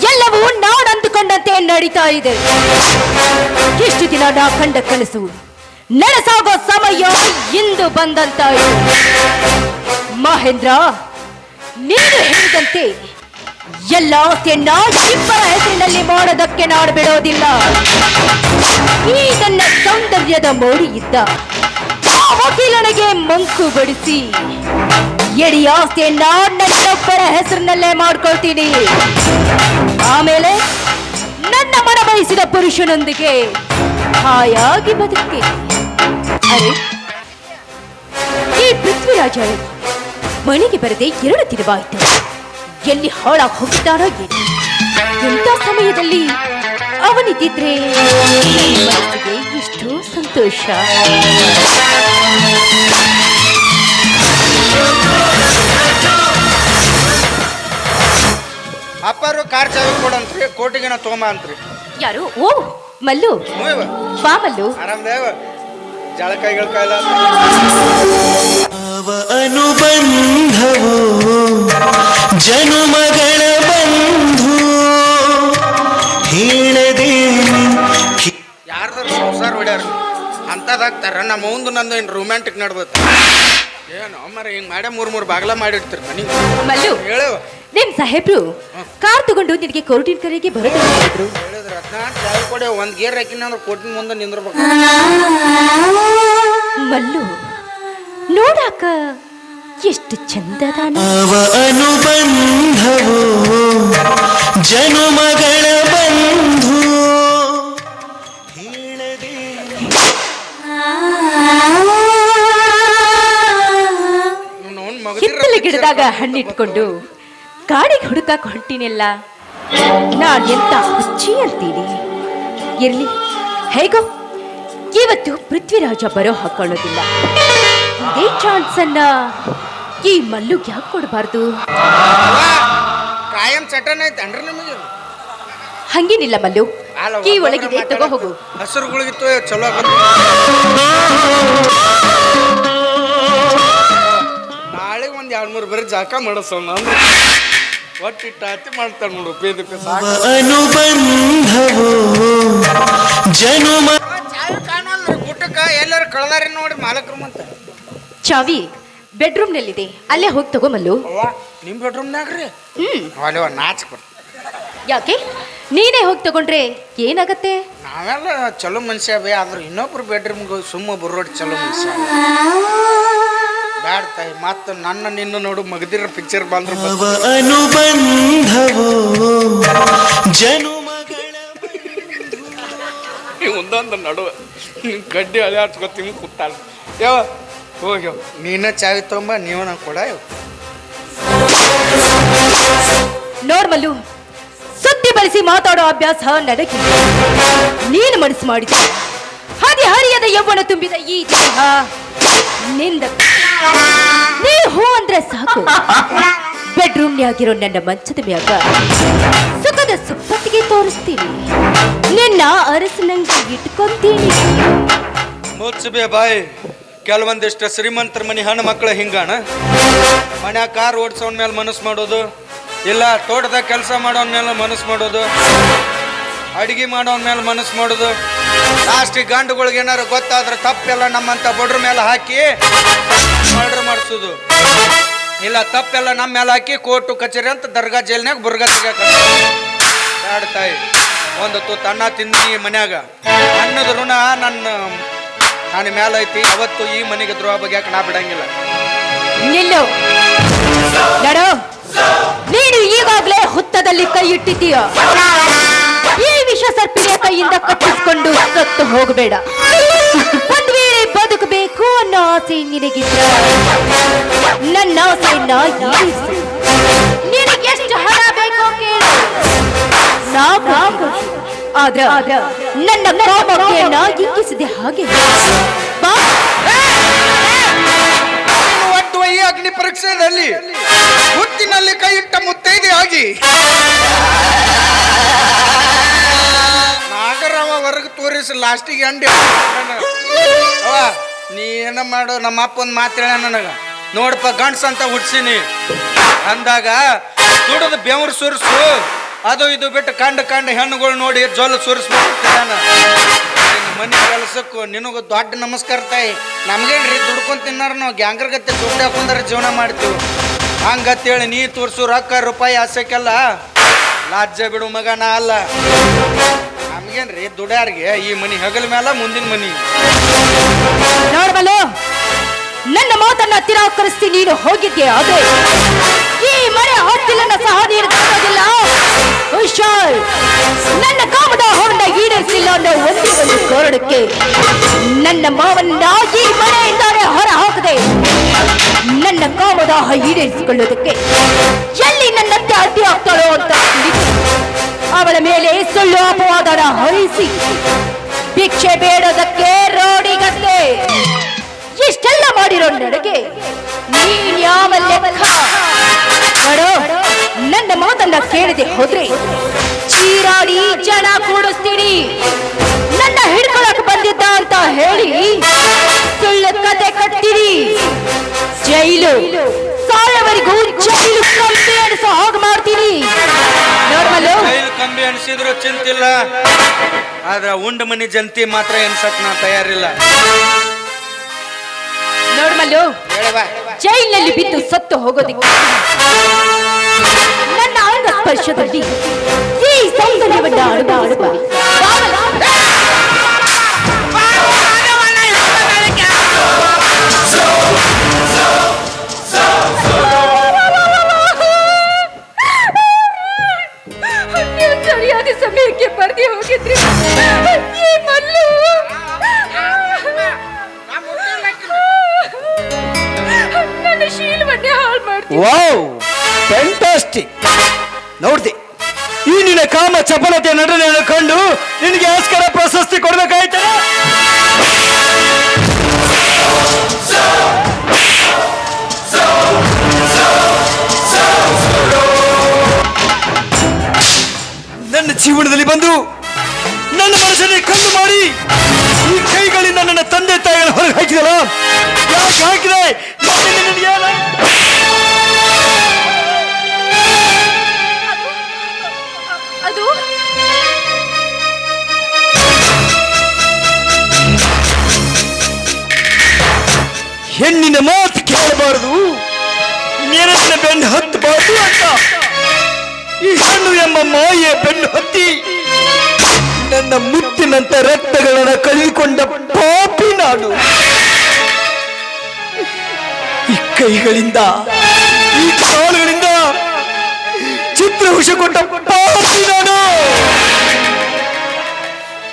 ಎಲ್ಲವೂ ನಾನು ಅಂದುಕೊಂಡಂತೆ ನಡೀತಾ ಇದೆ. ಇಷ್ಟು ದಿನ ನಾ ಕಂಡ ಕನಸು ನನಸಾಗೋ ಸಮಯ ಇಂದು ಬಂದಂತಾಯಿತು. ಮಹೇಂದ್ರ, ನೀನು ಹೇಳಿದಂತೆ ಎಲ್ಲ ಆಸೆಯನ್ನ ಇಬ್ಬರ ಹೆಸರಿನಲ್ಲಿ ಮಾಡೋದಕ್ಕೆ ನಾನು ಬಿಡೋದಿಲ್ಲ. ಈ ನನ್ನ ಸೌಂದರ್ಯದ ಮೋಡಿ ಇದ್ದ ವಕೀಲನಿಗೆ ಮಂಕು ಬಡಿಸಿ ಎಡಿ ಆಸ್ತಿಯನ್ನ ನನ್ನೊಬ್ಬರ ಹೆಸರಿನಲ್ಲೇ ಮಾಡ್ಕೊಳ್ತೀನಿ. ಆಮೇಲೆ ನನ್ನ ಮನ ಬಯಸಿದ ಪುರುಷನೊಂದಿಗೆ ಹಾಯಾಗಿ ಬದುಕಿ. ಅರೆ, ಈ ಪೃಥ್ವಿರಾಜ ಮನೆಗೆ ಬರದೆ 2 ದಿನವಾಯಿತು. ಎಲ್ಲಿ ಹಾಳಾಗಿ ಹೋಗಿದ್ದಾನೋ ಏನು. ಎಂಥ ಸಮಯದಲ್ಲಿ ಅವನಿದ್ದಿದ್ರೆ ಮನಸ್ಸಿಗೆ ಇಷ್ಟು ಸಂತೋಷ. ಅಪ್ಪರು ಕಾರ್ ಚಾವಿ ಕೊಡಂತ್ರಿ, ಕೋಟಿಗೆನ ತೋಮ ಅಂತ್ರಿ. ಯಾರು? ಓ ಮಲ್ಲು, ಬಾ ಮಲ್ಲು. ಆರಾಮದೇವ ಜಳಕಾಯಿಗಳ ಕಾಯಿಲ್ಲ. ಅವ ಅನುಬಂಧವೋ ಜನುಮಗಳ ಬಂಧು ಹೇಳದೆ ಯಾರ್ದಾರ ಸಂಸಾರ ಹೊಡ್ಯಾರ ಅಂತದಾಗ್ತಾರ. ನಮ್ಮ ಮುಂದೆ ನಂದು ಏನು ರೊಮ್ಯಾಂಟಿಕ್ ನಡ್ಬೇಕು ಏನು ಅಮ್ಮರ ಹಿಂಗೆ ಮಾಡೇ 3 ಬಾಗ್ಲ ಮಾಡಿರ್ತೀರಿ ಮನೆ. ಮಲ್ಲು, ಹೇಳವ ನಿಮ್ ಸಾಹೇಬ್ರು ಕಾರ್ ತಗೊಂಡು ನಿನಗೆ ಕೋರ್ಟಿನ ಕರೆಗೆ ಬರೋದು ಹೇಳಿದ್ರು. ಹೇಳಿದ್ರು ಅದನ್ನ ಚಾವಿ ಕೊಡೆ, ಒಂದು ಗೇರ್ ಹಾಕಿನ ಅಂದ್ರೆ ಕೋರ್ಟಿನ ಮುಂದೆ ನಿಂದ್ರಬೇಕು. ಮಲ್ಲು ನೋಡಾಕ ಎಷ್ಟು ಚಂದದಾನ. ಅವ ಅನುಬಂಧವೋ ಜನುಮಗಳ ಬಂಧು ಹೇಳದೆ ಹಿತ್ತಲ ಗಿಡದಾಗ ಹಣ್ಣಿಟ್ಕೊಂಡು ಗಾಡಿಗೆ ಹುಡುಕಾಕ ಹೊಂಟಿನೆಲ್ಲ. ನಾನು ಎಂತ ಹುಚ್ಚಿ ಅಂತೀನಿ. ಇರ್ಲಿ, ಹೇಗೋ ಇವತ್ತು ಪೃಥ್ವಿರಾಜ ಬರೋ ಹಾಕೊಳ್ಳೋದಿಲ್ಲ. ಇದೇ ಚಾನ್ಸ್ ಅನ್ನ ಈ ಮಲ್ಲುಗೆ ಯಾಕೆ ಕೊಡಬಾರ್ದು? ಕಾಯಂ ಚಟನ ಐತೆ ಅನ್ರಿ ನಿಮಗೆ. ಹಂಗೇನಿಲ್ಲ ಮಲ್ಲು, ಈ ಒಳಗಿದೆ, ತಗೋ ಹೋಗು. ಹಸಿರುಗಳಿಗಿತ್ತು ಚಲೋ. ನಾಳೆ ಒಂದು 2-3 ಬರೀ ಜಾಕ ಮಾಡಿಸೋಣ ಅಂದ್ರೆ ಒಟ್ಟಿಟ್ಟು ಹತ್ತಿ ಮಾಡ್ತಾನೆ ನೋಡು. ಅನುಬಂಧವೋ ಜನುಮ ಚಾವಿ ಕಾಣೋಲ್ರಿ ಗುಟ್ಟಕ್ಕ ಎಲ್ಲರೂ ಕಳ್ದಾರಿ ನೋಡಿ ಮಾಲಕರು ಅಂತ. ಚಾವಿ ಬೆಡ್ರೂಮ್ ನಲ್ಲಿದೆ, ಅಲ್ಲೇ ಹೋಗಿ ತಗೋ ಮಲ್ಲು. ನಿಮ್ಮ ಬೆಡ್ರೂಮ್ನಾಗ್ರಿ? ಅಲ್ಲವ ನಾಚ್ ಬರ್ತ. ಯಾಕೆ ನೀನೇ ಹೋಗಿ ತಗೊಂಡ್ರೆ ಏನಾಗತ್ತೆ? ನಾವೆಲ್ಲ ಚಲೋ ಮನುಷ್ಯ ಬೇ, ಆದ್ರೆ ಇನ್ನೊಬ್ರು ಬೆಡ್ರೂಮ್ಗೆ ಸುಮ್ಮ ಬರೋಡಿ ಚಲೋ ಮನುಷ್ಯ ಬ್ಯಾಡ ತಾಯಿ. ಮತ್ತೆ ನನ್ನ ನಿನ್ನ ನೋಡು ಮಗದಿರ ಪಿಕ್ಚರ್ ಬಂದ್ರು. ಅವ ಅನುಬಂಧವೋ ಜನುಮಗಳ ಒಂದೊಂದು ನಡುವೆ ಗಡ್ಡಿ ಹಳೆ ಹಚ್ಕೊತೀನಿ ಕೂತಾಳ. ಯಾವ ಹೋಗ್ಯವ ನೀನ ಚಾವಿ ತೊಂಬ, ನೀವ ನಂಗೆ ಕೊಡ. ನೋಡ್ ಮಲ್ಲು, ಸುದ್ದಿ ಬಳಸಿ ಮಾತಾಡೋ ಅಭ್ಯಾಸ ನನಗೆ. ನೀನು ಮನಸ್ಸು ಮಾಡಿದ ಹರಿಯದ ಯೌವನ ತುಂಬಿದ ಈ ದೇಹ ನಿಂದ. ನೀ ಹೂ ಅಂದ್ರೆ ಸಾಕು, ಬೆಡ್ರೂಮ್ನ್ಯಾಗಿರೋ ನನ್ನ ಮಂಚದ ಮ್ಯಾಗ ಸುಖದ ಸುಪ್ಪತ್ತಿಗೆ ತೋರಿಸ್ತೀನಿ. ನಿನ್ನ ಅರಸನಂಗೆ ಇಟ್ಕೊಂತೀನಿ. ಮುಚ್ಚಬೇ ಬಾಯ್. ಕೆಲವೊಂದಿಷ್ಟು ಶ್ರೀಮಂತರ ಮನೆ ಹೆಣ್ಣು ಮಕ್ಕಳು ಹಿಂಗಾಣ. ಮನ್ಯಾಗ ಕಾರ್ ಓಡಿಸೋನ್ ಮೇಲೆ ಮನಸ್ಸು ಮಾಡೋದು, ಇಲ್ಲ ತೋಟದಾಗ ಕೆಲಸ ಮಾಡೋನ್ ಮೇಲೆ ಮನಸ್ಸು ಮಾಡೋದು, ಅಡಿಗೆ ಮಾಡೋನ್ ಮೇಲೆ ಮನಸ್ಸು ಮಾಡೋದು. ಲಾಸ್ಟಿಗೆ ಗಂಡುಗಳಿಗೆ ಏನಾರು ಗೊತ್ತಾದ್ರೆ ತಪ್ಪೆಲ್ಲ ನಮ್ಮಂತ ಬಡ್ರ ಮೇಲೆ ಹಾಕಿ ಮರ್ಡರ್ ಮಾಡಿಸೋದು, ಇಲ್ಲ ತಪ್ಪೆಲ್ಲ ನಮ್ಮ ಮೇಲೆ ಹಾಕಿ ಕೋರ್ಟು ಕಚೇರಿ ಅಂತ ದರ್ಗಾ ಜೈಲ್ನಾಗ ಬುರ್ಗ ತೆಗಿಯಾಕ. ಬ್ಯಾಡ ತಾಯಿ, ಒಂದು ತುತ್ತು ಅನ್ನ ತಿಂದಿ ಮನ್ಯಾಗ, ಅನ್ನದ ಋಣ ನನ್ನ ಮೇಲೆ ಐತಿ. ಅವತ್ತು ಈ ಮನೆಗೆ ದ್ರೋಹ ಬಗ್ಯಾಕ ನಾ ಬಿಡಂಗಿಲ್ಲ. ನಿಲ್ಲು ನಡೋ. ನೀನು ಈಗಾಗಲೇ ಹುತ್ತದಲ್ಲಿ ಕೈ ಇಟ್ಟಿದ್ದೀಯ. ಈ ವಿಷ ಸರ್ಪಿಗೆ ಕೈಯಿಂದ ಕಟ್ಟಿಸ್ಕೊಂಡು ಸತ್ತು ಹೋಗಬೇಡ. ಒಂದ್ ವೇಳೆ ಬದುಕಬೇಕು ಅನ್ನೋ ಆಸೆ ನಿನಗಿದ್ರ ನನ್ನ ಆಸೆಯನ್ನ ಈಡೇರಿಸು. ನಿನಗೆ ಎಷ್ಟು ಹಣ ಬೇಕೋ ಕೇಳು, ಆದ್ರ ನನ್ನ ಕಾಮಕ್ಕೆಯನ್ನ ಇಂಗಿಸಿದೆ ಹಾಗೆ. ಒಟ್ಟು ಈ ಅಗ್ನಿ ಪರೀಕ್ಷೆಯಲ್ಲಿ ಹುತ್ತಿನಲ್ಲಿ ಕೈ ಇಟ್ಟ ಮುತ್ತೈದೆ ಆಗಿ ನಾಗರವ ಹೊರಗೆ ತೋರಿಸಿ ಲಾಸ್ಟಿಗೆ ಅಂಡಿ. ನೀ ಏನ ಮಾಡು, ನಮ್ಮ ಅಪ್ಪ ಒಂದು ಮಾತು ಹೇಳ ನನಗೆ, ನೋಡಪ್ಪ ಗಂಡ್ಸ್ ಅಂತ ಹುಡ್ಸಿನಿ ಅಂದಾಗ ದುಡದ ಬೆವರು ಸುರಿಸು, ಅದು ಇದು ಬಿಟ್ಟು ಕಂಡ ಹೆಣ್ಣುಗಳು ನೋಡಿ ಜೊಲ್ಲು ಸುರಿಸ್ಬಿಡ್ತಾನ. ಮನೆ ಕೆಲಸಕ್ಕೂ ನಿನಗೂ ದೊಡ್ಡ ನಮಸ್ಕಾರ ತಾಯಿ. ನಮ್ಗೇನ್ರಿ ದುಡ್ಕೊಂಡ್ ತಿನ್ನಾರ ನಾವು ಗ್ಯಾಂಗ್ರ ಗತ್ತೆ ದುಡ್ಡು ಹಾಕೊಂಡ್ರೆ ಜೀವನ ಮಾಡ್ತೀವಿ. ಹಂಗತ್ತೇಳಿ ನೀ ತೋರ್ಸು ರೊಕ್ಕ ರೂಪಾಯಿ ಆಸೆಕ್ಕೆಲ್ಲ ಲಾಜ್ಜ ಬಿಡು ಮಗನ ಅಲ್ಲ. ನಮ್ಗೇನ್ರಿ ದುಡ್ಯಾರ್ಗೆ ಈ ಮನಿ ಹಗಲ ಮೇಲೆ ಮುಂದಿನ ಮನಿ. ನೋಡ್ಬಲ್ಲು, ನನ್ನ ಮಾತನ್ನ ತಿರಸ್ಕರಿಸಿ ನೀನು ಹೋಗಿದ್ದೆ, ಅದೇ ಈ ಮನೆ ಹೊತ್ತಿಲನ್ನ ಸಹ ನೀನು ಕಾಣೋದಿಲ್ಲ. ಹುಷಾರ್, ನನ್ನ ಕಾಮದ ಹೊರಡ ಈಡೇರಿಸಿಲ್ಲ ಅನ್ನೋ ಒಂದೇ ಒಂದು ಕಾರಣಕ್ಕೆ ನನ್ನ ಮಾವನ್ನ ಈ ಮನೆಯಿಂದಾನೆ ಹೊರ ಹಾಕದೆ ನನ್ನ ಕಾಮದ ಈಡೇರಿಸಿಕೊಳ್ಳೋದಕ್ಕೆ ಎಲ್ಲಿ ನನ್ನಂತೆ ಅಡ್ಡಿ ಆಗ್ತಾಳೋ ಅಂತ ತಿಳಿದು ಅವಳ ಮೇಲೆ ಸುಳ್ಳು ಅಪವಾದನ ಹೊರಿಸಿ ಭಿಕ್ಷೆ ಬೇಡೋದಕ್ಕೆ ರೋಡಿಗತ್ತೆ ಇಷ್ಟೆಲ್ಲ ಮಾಡಿರೋ ನನಗೆ ನೀನ್ ಯಾವ ಲೆಕ್ಕ? ನೋಡು, ನನ್ನ ಮಾತನ್ನ ಕೇಳದೆ ಹೋದ್ರೆ ಚೀರಾಡಿ ಜನ ಕೂಡಿಸ್ತೀನಿ. ನನ್ನ ಹಿಡ್ಕೊಳಕ್ ಬಂದಿದ್ದ ಅಂತ ಹೇಳಿ ಸುಳ್ಳು ಕತೆ ಕಟ್ತೀರಿ. ಜೈಲು ಸಾಯವರೆಗೂ ಜೈಲು ಕಂಬಿ ಅನಿಸೋ ಹಾಗೆ ಮಾಡ್ತೀನಿ. ನೋಡ್ಮಲ್ಲು, ಜೈಲು ಕಂಬಿ ಅನಿಸಿದ್ರು ಚಿಂತಿಲ್ಲ, ಆದ್ರೆ ಉಂಡ ಮನಿ ಜಂತಿ ಮಾತ್ರ ಎನ್ಸಕ್ ನಾ ತಯಾರಿಲ್ಲ. ನೋಡ್ಮಲ್ಲು, ಜೈಲಿನಲ್ಲಿ ಬಿದ್ದು ಸತ್ತು ಹೋಗೋದಿಕ್ಕೆ ನನ್ನ ಅಂಗ ಸ್ಪರ್ಶದಲ್ಲಿ ಈ ಸೌಂದರ್ಯವನ್ನ ಅನುಭವಿಸುವ ಸರಿಯಾದ ಸಮಯಕ್ಕೆ ಬರ್ದಿ ಹೋಗಿದ್ರಿ. ಈ ಮಲ್ಲು ನನ್ನ ಶೀಲವನ್ನೇ ಹಾಳು ಮಾಡ್ತೀನಿ. Wow, fantastic. ನೋಡ್ದೆ, ಈ ನಿನ್ನ ಕಾಮ ಚಪಲತೆ ನಟನೆಯನ್ನು ಕಂಡು ನಿನಗೆ ಆಸ್ಕರ ಪ್ರಶಸ್ತಿ ಕೊಡ್ಬೇಕಾಯ್ತ. ನನ್ನ ಜೀವನದಲ್ಲಿ ಬಂದು ನನ್ನ ಮನಸ್ಸನ್ನೇ ಕಲ್ಲು ಮಾಡಿ ಈ ಕೈಗಳಿಂದ ನನ್ನ ತಂದೆ ತಾಯಿಗಳ ಹೊರಗೆ ಹಾಕಿದಲ್ಲ. ಯಾಕೆ ಹಾಕಿದೆ? ಅದು ಹೆಣ್ಣಿನ ಮಾತು ಕೇಳಬಾರದು, ನೆರಳಿನ ಬೆನ್ನು ಹತ್ತಬಾರದು ಅಂತ ಈ ಹೆಣ್ಣು ಎಂಬ ಮಾಯೆ ಬೆನ್ನು ಹತ್ತಿ ನನ್ನ ಮುತ್ತಿನಂತ ರಕ್ತಗಳನ್ನು ಕಳೆದುಕೊಂಡ ಪಾಪಿ ನಾನು. ಈ ಕೈಗಳಿಂದ ಈ ಕಾಲುಗಳಿಂದ ಚಿತ್ರಹುಷ ಕೊಟ್ಟ ಪಾಪಿ ನಾನು.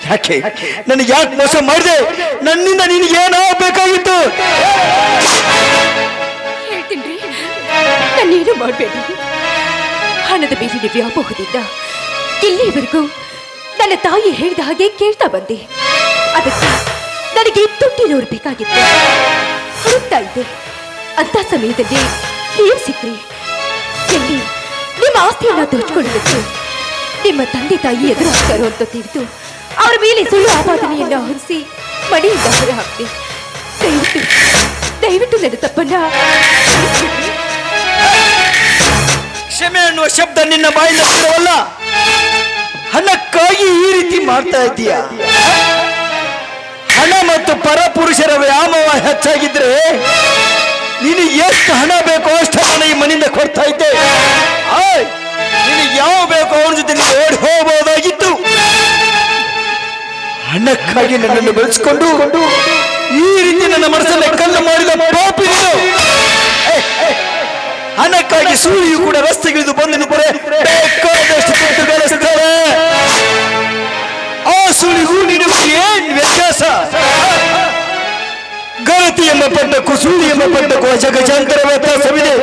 ಯಾಕೆ ನನಗೆ ಯಾಕೆ ಮೋಸ ಮಾಡಿದೆ? ನನ್ನಿಂದ ನಿನಗೆ ಏನಾಗಬೇಕಾಗಿತ್ತು? ಹೇಳ್ತೀನಿ, ನನ್ನೇನು ಮಾಡಬೇಡಿ. ಹಣದ ಮೇಲಿನ ವ್ಯಾಮೋಹದಿಂದ ಇಲ್ಲಿವರೆಗೂ ನನ್ನ ತಾಯಿ ಹೇಳಿದ ಹಾಗೆ ಕೇಳ್ತಾ ಬಂದೆ. ಅದಕ್ಕೆ ನನಗೆ ದುಡ್ಡಿನವ್ರು ಬೇಕಾಗಿತ್ತು, ಹುಡುಕ್ತಾ ಇದ್ದೆ. ಅಂತ ಸಮಯದಲ್ಲಿ ನೀವು ಸಿಕ್ಕ್ರಿ. ಎಲ್ಲಿ ನಿಮ್ಮ ಆಸ್ತಿಯನ್ನ ದೋಚ್ಕೊಳ್ಳೋದಕ್ಕೆ ನಿಮ್ಮ ತಂದೆ ತಾಯಿ ಎದುರಾಗ್ತಾರೋ ಅಂತ ತಿಳಿದು ಅವರ ಮೇಲೆ ಸುಳ್ಳು ಆಪಾದನೆಯನ್ನ ಹೊರಿಸಿ ಮನೆಯಿಂದ ಹೊರ ಹಾಕ್ದೆ. ದಯವಿಟ್ಟು ನನ್ನ ತಪ್ಪನ್ನ ಕ್ಷಮೆ ಅನ್ನುವ ಶಬ್ದ ನಿನ್ನ ಬಾಯಿಂದ ಬರವಲ್ಲ. ಹಣಕ್ಕಾಗಿ ಈ ರೀತಿ ಮಾಡ್ತಾ ಇದ್ದೀಯ. ಹಣ ಮತ್ತು ಪರಪುರುಷರ ವ್ಯಾಮೋಹ ಹೆಚ್ಚಾಗಿದ್ರೆ ನೀನು ಎಷ್ಟು ಹಣ ಬೇಕೋ ಅಷ್ಟು ಹಣ ಈ ಮನೆಯಿಂದ ಕೊಡ್ತಾ ಇದ್ದೆ. ನಿನಗೆ ಯಾವ ಬೇಕೋ ಅವ್ರ ಜೊತೆ ನೀನು ಓಡಿ ಹೋಗಬಹುದಾಗಿತ್ತು. ಹಣಕ್ಕಾಗಿ ನನ್ನನ್ನು ಬೆಳೆಸಿಕೊಂಡು ಈ ರೀತಿ ನನ್ನ ಮನಸ್ಸಲ್ಲಿ ಕಲ್ಲು ಮಾಡಿದ ಪಾಪಿ ನೀನು. ಹಣಕ್ಕಾಗಿ ಸೂರ್ಯು ಕೂಡ ರಸ್ತೆಗಿಳಿದು ಬಂದು ಬೇಕಾದಷ್ಟು ದುಡ್ಡು ಗಳಿಸ್ತಾರೆ. ಆ ಸುಳಿಗೂ ನಿನಗೂ ಏನ್ ವ್ಯತ್ಯಾಸ? ಗರತಿ ಎಂಬ ಪಟ್ಟಕ್ಕೂ ಸೂರ್ಯ ಎಂಬ ಪಟ್ಟಕ್ಕೂ ಅಜಗಜಾಂತರ ವ್ಯತ್ಯಾಸವಿದೆ.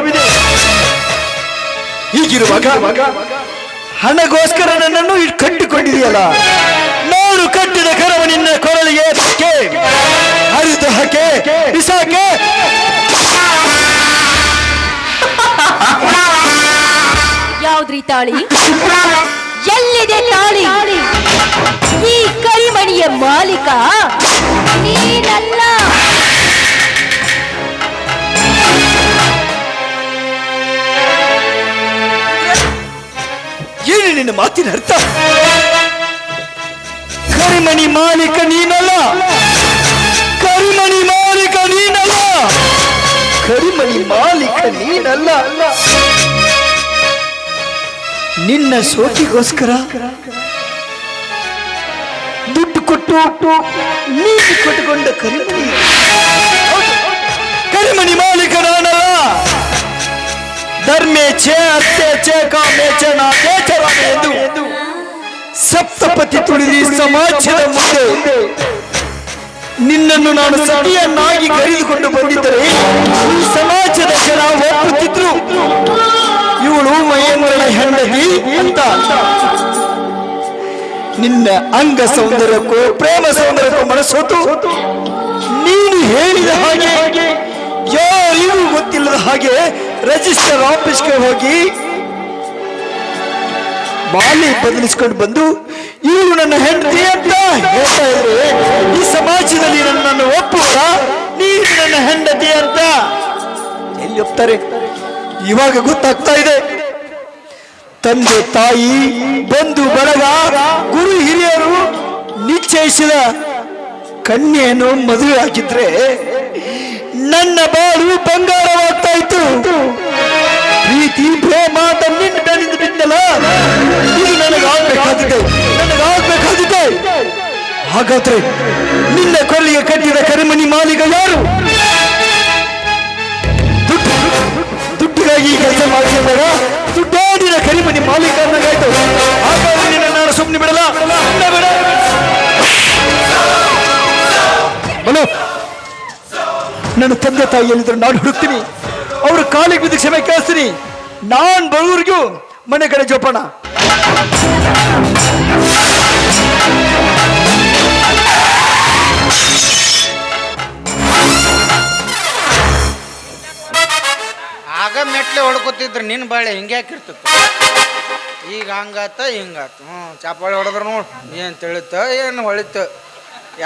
ಹೀಗಿರುವಾಗ ಹಣಗೋಸ್ಕರ ನನ್ನನ್ನು ಕಟ್ಟಿಕೊಂಡಿದೆಯಲ್ಲ, ನಾನು ಕಟ್ಟಿದ ಕರವ ನಿನ್ನ ಕೊರಳಿಗೆ ಹಾಕೆ ಹರಿದು ಹಾಕೆ ಬಿಸಾಕೆ. ಯಾವ್ದ್ರಿ ತಾಳಿ? ಎಲ್ಲಿದೆ ತಾಳಿ? ಈ ಕರಿಮಣಿಯ ಮಾಲೀಕ ನೀನಲ್ಲ. ಮಾತಿನ ಅರ್ಥ? ಕರಿಮಣಿ ಮಾಲೀಕ ನೀನಲ್ಲ, ಕರಿಮಣಿ ಮಾಲೀಕ ನೀನಲ್ಲ, ಕರಿಮಣಿ ಮಾಲೀಕ ನೀನಲ್ಲ. ನಿನ್ನ ಸೋತಿಗೋಸ್ಕರ ದುಡ್ಡು ಕೊಟ್ಟು ನೀನು ಕೊಟ್ಟುಕೊಂಡ ಕರಿಮಣಿ, ಕರಿಮಣಿ ಮಾಲೀಕ ನಾನಲ್ಲ. ಧರ್ಮೇಚ್ಛೆ ಅತ್ಯೇಚ್ಛೆ ಕಾಮೇಚ್ಛೆ ನಾಮೇಚ್ಛರಾಮೆ ಎಂದು ಸಪ್ತಪತಿ ತುಳಿದಿ ಸಮಾಜದ ಮುಂದೆ ನಿನ್ನನ್ನು ನಾನು ಸತಿಯನ್ನಾಗಿ ಕರೆದುಕೊಂಡು ಬಂದಿದ್ದರೆ ಈ ಸಮಾಜದ ಜನ ಒಪ್ಪುತ್ತಿದ್ರು ಇವಳು ಮಹೇಂದ್ರನ ಹೆಂಡತಿ ಅಂತ. ನಿನ್ನ ಅಂಗ ಸೌಂದರ್ಯಕ್ಕೂ ಪ್ರೇಮ ಸೌಂದರ್ಯಕ್ಕೂ ಮನಸ್ಸೋತು ನೀನು ಹೇಳಿದ ಹಾಗೆ ಯಾರಿಗೂ ಗೊತ್ತಿಲ್ಲದ ಹಾಗೆ ರಿಜಿಸ್ಟರ್ ಆಫೀಸ್ಗೆ ಹೋಗಿ ಮಾಲಿ ಬದಲಿಸ್ಕೊಂಡು ಬಂದು ಇವರು ನನ್ನ ಹೆಂಡತಿ ಅಂತ ಹೇಳ್ತಾ ಇದ್ರೆ ಈ ಸಮಾಜದಲ್ಲಿ ನನ್ನನ್ನು ಒಪ್ಪುವರ ನೀನು ನನ್ನ ಹೆಂಡತಿ ಅಂತ ಎಲ್ಲಿ ಒಪ್ತಾರೆ? ಇವಾಗ ಗೊತ್ತಾಗ್ತಾ ಇದೆ. ತಂದೆ ತಾಯಿ ಬಂಧು ಬಳಗ ಗುರು ಹಿರಿಯರು ನಿಶ್ಚಯಿಸಿದ ಕನ್ಯೆಯನ್ನು ಮದುವೆ ಹಾಕಿದ್ರೆ ನನ್ನ ಬಾಳು ಬಂಗಾರವಾಗ್ತಾ ಇತ್ತು. ಪ್ರೀತಿ ಪ್ರೇಮ ತನ್ನಿಂದ ಬೆನ್ನಿಂದ ಬಿದ್ದಲ್ಲ, ಇದು ನನಗಾಗಬೇಕಾಗಿದೆ. ಹಾಗಾದ್ರೆ ನಿನ್ನ ಕೊಲ್ಲಿಗೆ ಕಟ್ಟಿದ ಕರಿಮಣಿ ಮಾಲೀಕ ಯಾರು? ದುಡ್ಡಿಗಾಗಿ ಕೆಲಸ ಮಾಡ್ತಿದ್ದಾಗ ದುಡ್ಡಾಡಿನ ಕರಿಮಣಿ ಮಾಲೀಕ ಅನ್ನಗಾಯ್ತು. ಹಾಗಾದ್ರೆ ನಿನ್ನ ನಾನು ಸುಮ್ಮನೆ ಬಿಡಲ್ಲ. ಬಲು ನನ್ನ ತಂದೆ ತಾಯಿ ಎಲ್ಲಿದ್ರು ನಾನು ಹುಡುಕ್ತೀನಿ, ಅವ್ರ ಕಾಲಿಗೆ ಬಿದ್ದು ಕ್ಷಮೆ ಕೇಳಿಸ್ತೀನಿ. ನಾನ್ ಬರೋವರೆಗೂ ಮನೆ ಕಡೆ ಜೋಪಾನ. ಆಗ ಮೆಟ್ಲೆ ಹೊಡ್ಕೊತಿದ್ರು ನಿನ್ನ ಬಾಳೆ ಹಿಂಗ್ಯಾಕಿರ್ತಿತ್ತು. ಈಗ ಹಂಗಾತ ಹಿಂಗಾತು. ಚಪ್ಪಾಳೆ ಹೊಡೆದ್ರು ನೋಡು ಏನು ತಿಳಿತ ಏನು ಹೊಳಿತು.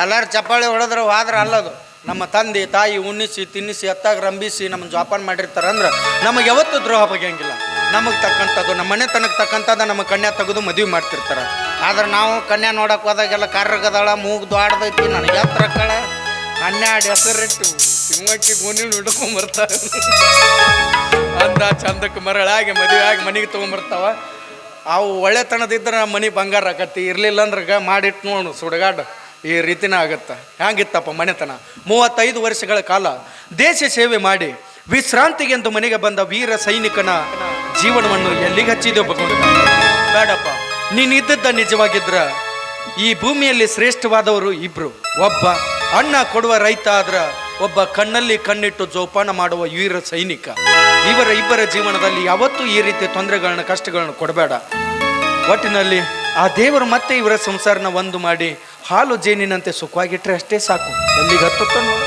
ಎಲ್ಲರೂ ಚಪ್ಪಾಳೆ ಹೊಡೆದ್ರೆ ಹೋದ್ರೆ ಅಲ್ಲದು. ನಮ್ಮ ತಂದೆ ತಾಯಿ ಉಣ್ಣಿಸಿ ತಿನ್ನಿಸಿ ಎತ್ತಾಗ ರಂಬಿಸಿ ನಮ್ಮನ್ನು ಜೋಪಾನ ಮಾಡಿರ್ತಾರಂದ್ರೆ ನಮಗೆ ಯಾವತ್ತೂ ದ್ರೋಹ ಬಗೆಯಂಗಿಲ್ಲ. ನಮಗೆ ತಕ್ಕಂಥದ್ದು ನಮ್ಮ ಮನೆ ತನಕ ತಕ್ಕಂಥದ್ದು ನಮ್ಮ ಕನ್ಯಾ ತೆಗೆದು ಮದುವೆ ಮಾಡ್ತಿರ್ತಾರೆ. ಆದ್ರೆ ನಾವು ಕನ್ಯಾ ನೋಡಕ್ಕೆ ಹೋದಾಗೆಲ್ಲ ಕರ್ರಗದಾಳ, ಮೂಗು ದ್ವಾಡ್ದೈತಿ, ನನಗೆ ಎತ್ತರ ಕಳ ಹನ್ನೆರಡು ಹೆಸರಿಟ್ಟು ತಿಮ್ಮಕ್ಕಿ ಗೋನಿ ಹಿಡ್ಕೊಂಬರ್ತಾರೆ. ಅಂದ ಚಂದಕ್ಕೆ ಮರಳಾಗಿ ಮದುವೆ ಆಗಿ ಮನೆಗೆ ತೊಗೊಂಬರ್ತಾವ. ಅವು ಒಳ್ಳೆತನದಿದ್ರೆ ನಮ್ಮ ಮನೆ ಬಂಗಾರ ಆಕತಿ. ಇರಲಿಲ್ಲ ಅಂದ್ರೆ ಮಾಡಿಟ್ಟು ನೋಡು ಸುಡಗಾಡು ಈ ರೀತಿನ ಆಗತ್ತ. ಹ್ಯಾಂಗಿತ್ತಪ್ಪ ಮನೆತನ. 35 ವರ್ಷಗಳ ಕಾಲ ದೇಶ ಸೇವೆ ಮಾಡಿ ವಿಶ್ರಾಂತಿಗೆಂದು ಮನೆಗೆ ಬಂದ ವೀರ ಸೈನಿಕನ ಜೀವನವನ್ನು ಎಲ್ಲಿಗೆ ಹಚ್ಚಿದೆವು ಭಗವಂತ? ಬೇಡಪ್ಪ, ನೀನು ಇದ್ದದ್ದ ನಿಜವಾಗಿದ್ರ ಈ ಭೂಮಿಯಲ್ಲಿ ಶ್ರೇಷ್ಠವಾದವರು ಇಬ್ರು. ಒಬ್ಬ ಅನ್ನ ಕೊಡುವ ರೈತ ಆದ್ರ, ಒಬ್ಬ ಕಣ್ಣಲ್ಲಿ ಕಣ್ಣಿಟ್ಟು ಜೋಪಾನ ಮಾಡುವ ವೀರ ಸೈನಿಕ. ಇಬ್ಬರ ಜೀವನದಲ್ಲಿ ಯಾವತ್ತೂ ಈ ರೀತಿ ತೊಂದರೆಗಳನ್ನ ಕಷ್ಟಗಳನ್ನ ಕೊಡಬೇಡ. ಒಟ್ಟಿನಲ್ಲಿ ಆ ದೇವರು ಮತ್ತೆ ಇವರ ಸಂಸಾರನ ಒಂದು ಮಾಡಿ ಹಾಲು ಜೇನಿನಂತೆ ಸುಖವಾಗಿಟ್ರೆ ಅಷ್ಟೇ ಸಾಕು. ಎಲ್ಲಿಗೆ ಹತ್ತುತ್ತ ನೋಡು.